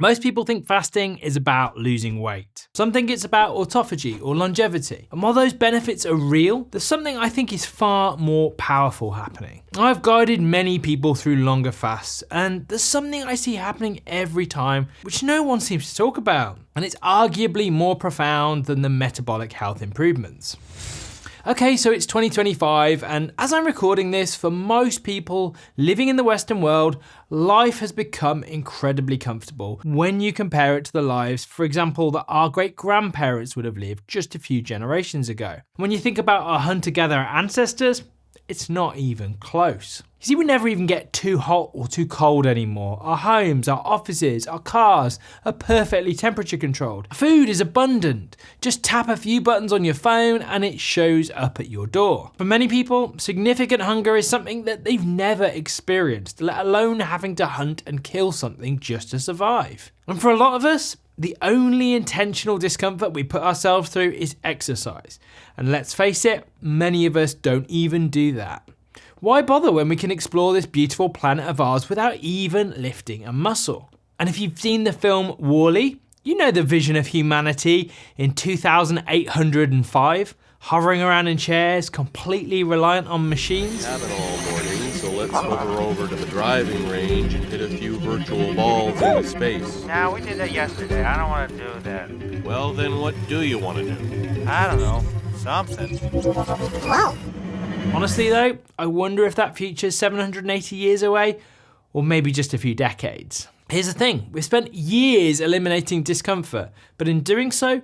Most people think fasting is about losing weight. Some think it's about autophagy or longevity. And while those benefits are real, there's something I think is far more powerful happening. I've guided many people through longer fasts, and there's something I see happening every time which no one seems to talk about. And it's arguably more profound than the metabolic health improvements. Okay, so it's 2025, and as I'm recording this, for most people living in the Western world, life has become incredibly comfortable when you compare it to the lives, for example, that our great-grandparents would have lived just a few generations ago. When you think about our hunter-gatherer ancestors, it's not even close. You see, we never even get too hot or too cold anymore. Our homes, our offices, our cars are perfectly temperature controlled. Food is abundant. Just tap a few buttons on your phone and it shows up at your door. For many people, significant hunger is something that they've never experienced, let alone having to hunt and kill something just to survive. And for a lot of us, the only intentional discomfort we put ourselves through is exercise. And let's face it, many of us don't even do that. Why bother when we can explore this beautiful planet of ours without even lifting a muscle? And if you've seen the film WALL-E, you know the vision of humanity in 2805, hovering around in chairs, completely reliant on machines. Have it all morning, so let's hover over to the driving range and hit a few virtual balls into space. Nah, we did that yesterday. I don't want to do that. Well, then what do you want to do? I don't know. Something. Wow. Honestly though, I wonder if that future's 780 years away, or maybe just a few decades. Here's the thing, we've spent years eliminating discomfort, but in doing so,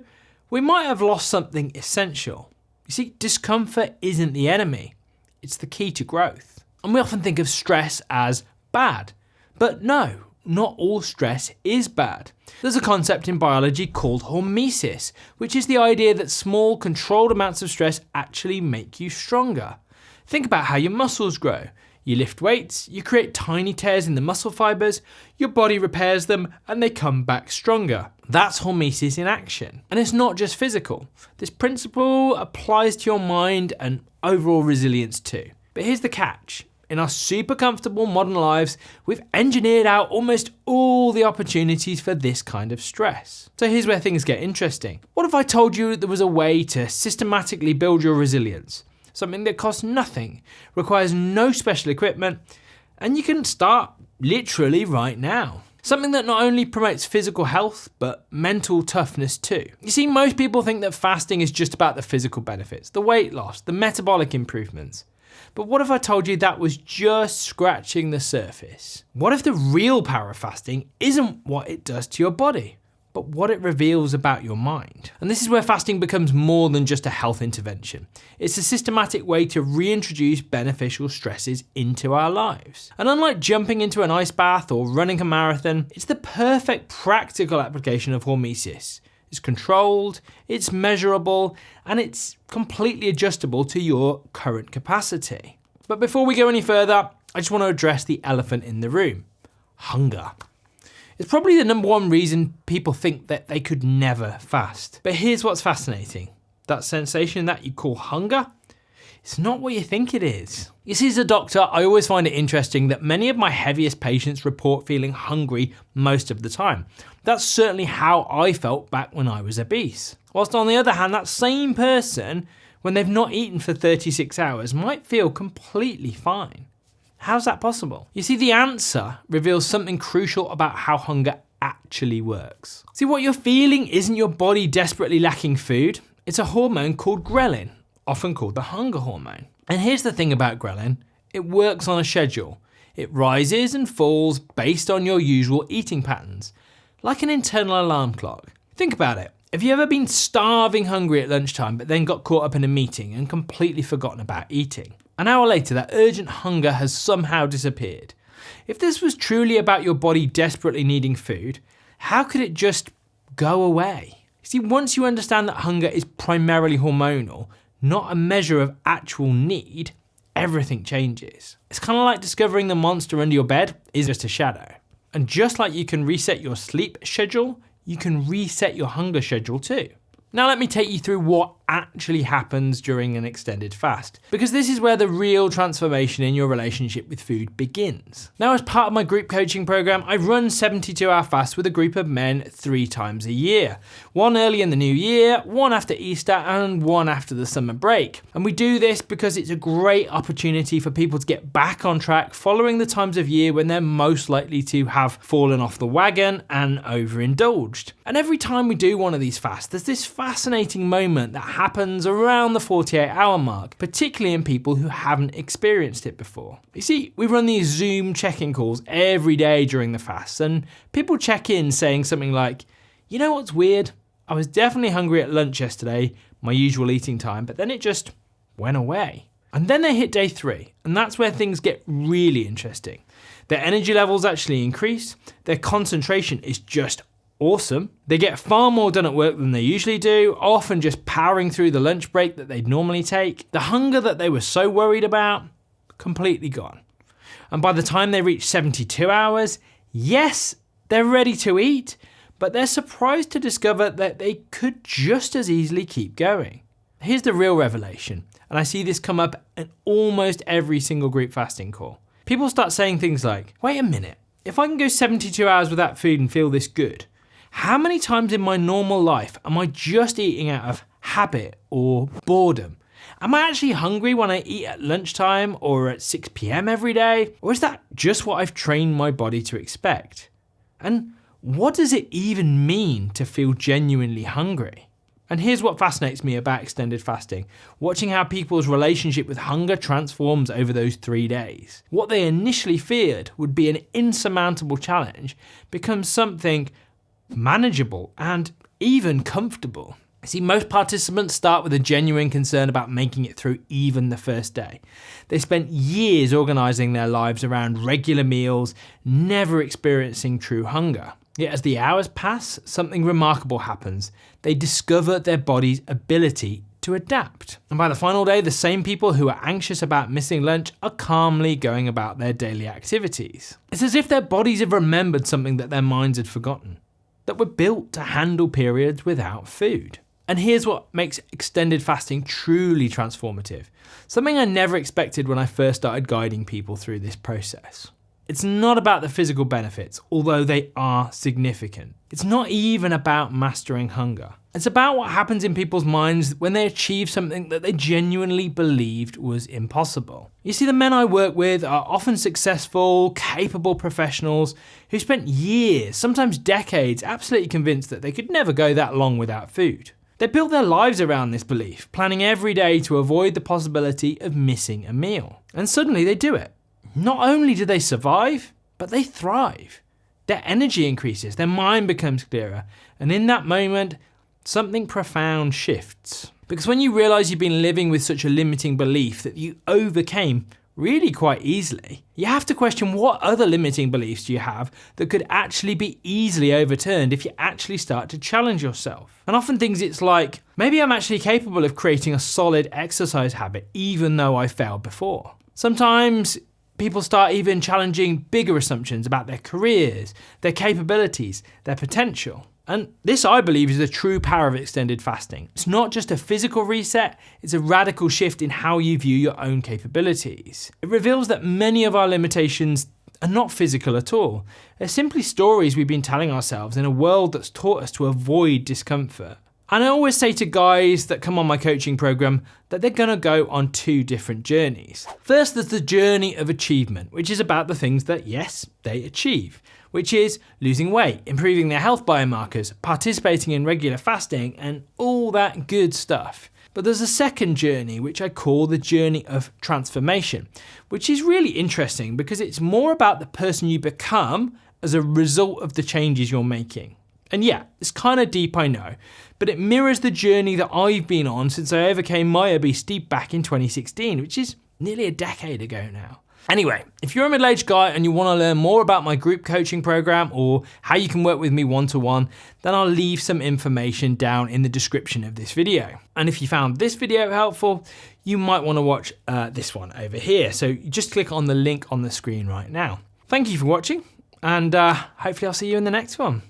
we might have lost something essential. You see, discomfort isn't the enemy, it's the key to growth. And we often think of stress as bad, but no, not all stress is bad. There's a concept in biology called hormesis, which is the idea that small, controlled amounts of stress actually make you stronger. Think about how your muscles grow. You lift weights, you create tiny tears in the muscle fibers, your body repairs them, and they come back stronger. That's hormesis in action. And it's not just physical. This principle applies to your mind and overall resilience too. But here's the catch. In our super comfortable modern lives, we've engineered out almost all the opportunities for this kind of stress. So here's where things get interesting. What if I told you there was a way to systematically build your resilience? Something that costs nothing, requires no special equipment, and you can start literally right now. Something that not only promotes physical health, but mental toughness too. You see, most people think that fasting is just about the physical benefits, the weight loss, the metabolic improvements. But what if I told you that was just scratching the surface? What if the real power of fasting isn't what it does to your body, but what it reveals about your mind? And this is where fasting becomes more than just a health intervention. It's a systematic way to reintroduce beneficial stresses into our lives. And unlike jumping into an ice bath or running a marathon, it's the perfect practical application of hormesis. It's controlled, it's measurable, and it's completely adjustable to your current capacity. But before we go any further, I just want to address the elephant in the room: hunger. It's probably the number one reason people think that they could never fast. But here's what's fascinating. That sensation that you call hunger, it's not what you think it is. You see, as a doctor, I always find it interesting that many of my heaviest patients report feeling hungry most of the time. That's certainly how I felt back when I was obese. Whilst on the other hand, that same person, when they've not eaten for 36 hours, might feel completely fine. How's that possible? You see, the answer reveals something crucial about how hunger actually works. See, what you're feeling isn't your body desperately lacking food. It's a hormone called ghrelin, often called the hunger hormone. And here's the thing about ghrelin. It works on a schedule. It rises and falls based on your usual eating patterns, like an internal alarm clock. Think about it. Have you ever been starving hungry at lunchtime but then got caught up in a meeting and completely forgotten about eating? An hour later, that urgent hunger has somehow disappeared. If this was truly about your body desperately needing food, how could it just go away? See, once you understand that hunger is primarily hormonal, not a measure of actual need, everything changes. It's kind of like discovering the monster under your bed is just a shadow. And just like you can reset your sleep schedule, you can reset your hunger schedule too. Now let me take you through what actually happens during an extended fast, because this is where the real transformation in your relationship with food begins. Now, as part of my group coaching program, I run 72-hour fasts with a group of men 3 times a year. One early in the new year, one after Easter, and one after the summer break. And we do this because it's a great opportunity for people to get back on track following the times of year when they're most likely to have fallen off the wagon and overindulged. And every time we do one of these fasts, there's this fascinating moment that happens around the 48-hour mark, particularly in people who haven't experienced it before. You see, we run these Zoom check-in calls every day during the fast, and people check in saying something like, you know what's weird? I was definitely hungry at lunch yesterday, my usual eating time, but then it just went away. And then they hit day 3, and that's where things get really interesting. Their energy levels actually increase, their concentration is just awesome. They get far more done at work than they usually do, often just powering through the lunch break that they'd normally take. The hunger that they were so worried about, completely gone. And by the time they reach 72 hours, yes, they're ready to eat, but they're surprised to discover that they could just as easily keep going. Here's the real revelation, and I see this come up in almost every single group fasting call. People start saying things like, wait a minute, if I can go 72 hours without food and feel this good, how many times in my normal life am I just eating out of habit or boredom? Am I actually hungry when I eat at lunchtime or at 6 p.m. every day? Or is that just what I've trained my body to expect? And what does it even mean to feel genuinely hungry? And here's what fascinates me about extended fasting, watching how people's relationship with hunger transforms over those 3 days. What they initially feared would be an insurmountable challenge becomes something manageable and even comfortable. See, most participants start with a genuine concern about making it through even the first day. They spent years organising their lives around regular meals, never experiencing true hunger. Yet as the hours pass, something remarkable happens. They discover their body's ability to adapt. And by the final day, the same people who are anxious about missing lunch are calmly going about their daily activities. It's as if their bodies have remembered something that their minds had forgotten, that were built to handle periods without food. And here's what makes extended fasting truly transformative. Something I never expected when I first started guiding people through this process. It's not about the physical benefits, although they are significant. It's not even about mastering hunger. It's about what happens in people's minds when they achieve something that they genuinely believed was impossible. You see, the men I work with are often successful, capable professionals who spent years, sometimes decades, absolutely convinced that they could never go that long without food. They built their lives around this belief, planning every day to avoid the possibility of missing a meal. And suddenly they do it. Not only do they survive, but they thrive. Their energy increases, their mind becomes clearer, and in that moment, something profound shifts. Because when you realise you've been living with such a limiting belief that you overcame really quite easily, you have to question what other limiting beliefs do you have that could actually be easily overturned if you actually start to challenge yourself. And often things it's like, maybe I'm actually capable of creating a solid exercise habit even though I failed before. Sometimes people start even challenging bigger assumptions about their careers, their capabilities, their potential. And this, I believe, is the true power of extended fasting. It's not just a physical reset, it's a radical shift in how you view your own capabilities. It reveals that many of our limitations are not physical at all. They're simply stories we've been telling ourselves in a world that's taught us to avoid discomfort. And I always say to guys that come on my coaching program that they're gonna go on 2 different journeys. First, there's the journey of achievement, which is about the things that, yes, they achieve, which is losing weight, improving their health biomarkers, participating in regular fasting, and all that good stuff. But there's a second journey, which I call the journey of transformation, which is really interesting because it's more about the person you become as a result of the changes you're making. And yeah, it's kind of deep, I know, but it mirrors the journey that I've been on since I overcame my obesity back in 2016, which is nearly a decade ago now. Anyway, if you're a middle-aged guy and you want to learn more about my group coaching program or how you can work with me one-to-one, then I'll leave some information down in the description of this video. And if you found this video helpful, you might want to watch this one over here. So just click on the link on the screen right now. Thank you for watching, and hopefully I'll see you in the next one.